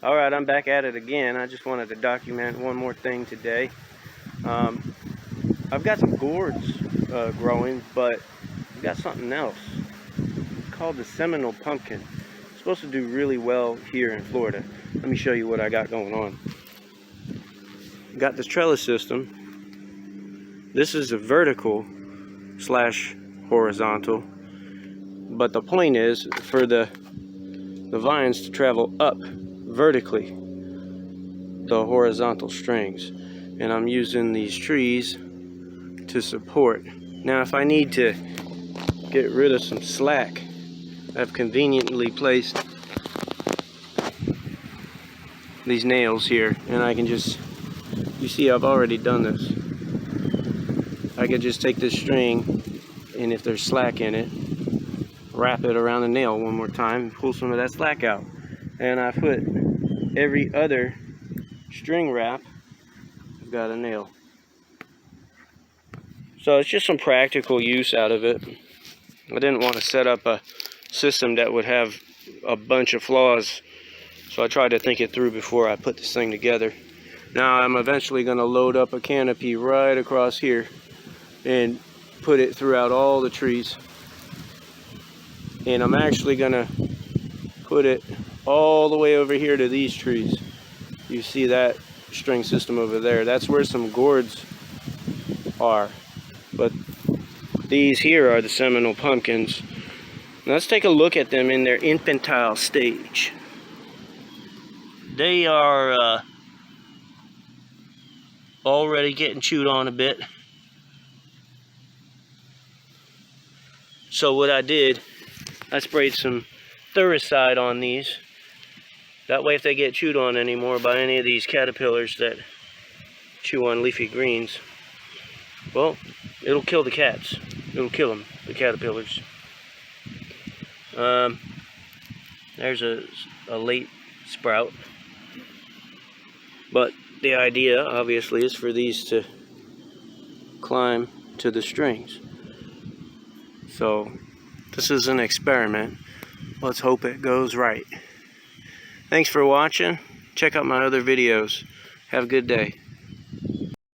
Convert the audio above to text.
Alright, I'm back at it again. I just wanted to document one more thing today. I've got some gourds growing, but I've got something else. It's called the Seminole pumpkin. It's supposed to do really well here in Florida. Let me show you what I got going on. Got this trellis system. This is a vertical slash horizontal, but the point is for the vines to travel up vertically the horizontal strings, and I'm using these trees to support. Now if I need to get rid of some slack, I've conveniently placed these nails here, and I can just, you see I've already done this. I could just take this string, and if there's slack in it, wrap it around the nail one more time and pull some of that slack out. And I put every other string wrap, I've got a nail. So it's just some practical use out of it. I didn't want to set up a system that would have a bunch of flaws, so I tried to think it through before I put this thing together. Now I'm eventually going to load up a canopy right across here and put it throughout all the trees. And I'm actually going to put it all the way over here to these trees. You see that string system over there? That's where some gourds are. But these here are the Seminole pumpkins. Let's take a look at them in their infantile stage. They are already getting chewed on a bit. So what I did, I sprayed some Thuricide on these. That way if they get chewed on anymore by any of these caterpillars that chew on leafy greens, well, it'll kill the cats. It'll kill them, the caterpillars. There's a late sprout. But the idea, obviously, is for these to climb to the strings. So, this is an experiment. Let's hope it goes right. Thanks for watching. Check out my other videos. Have a good day.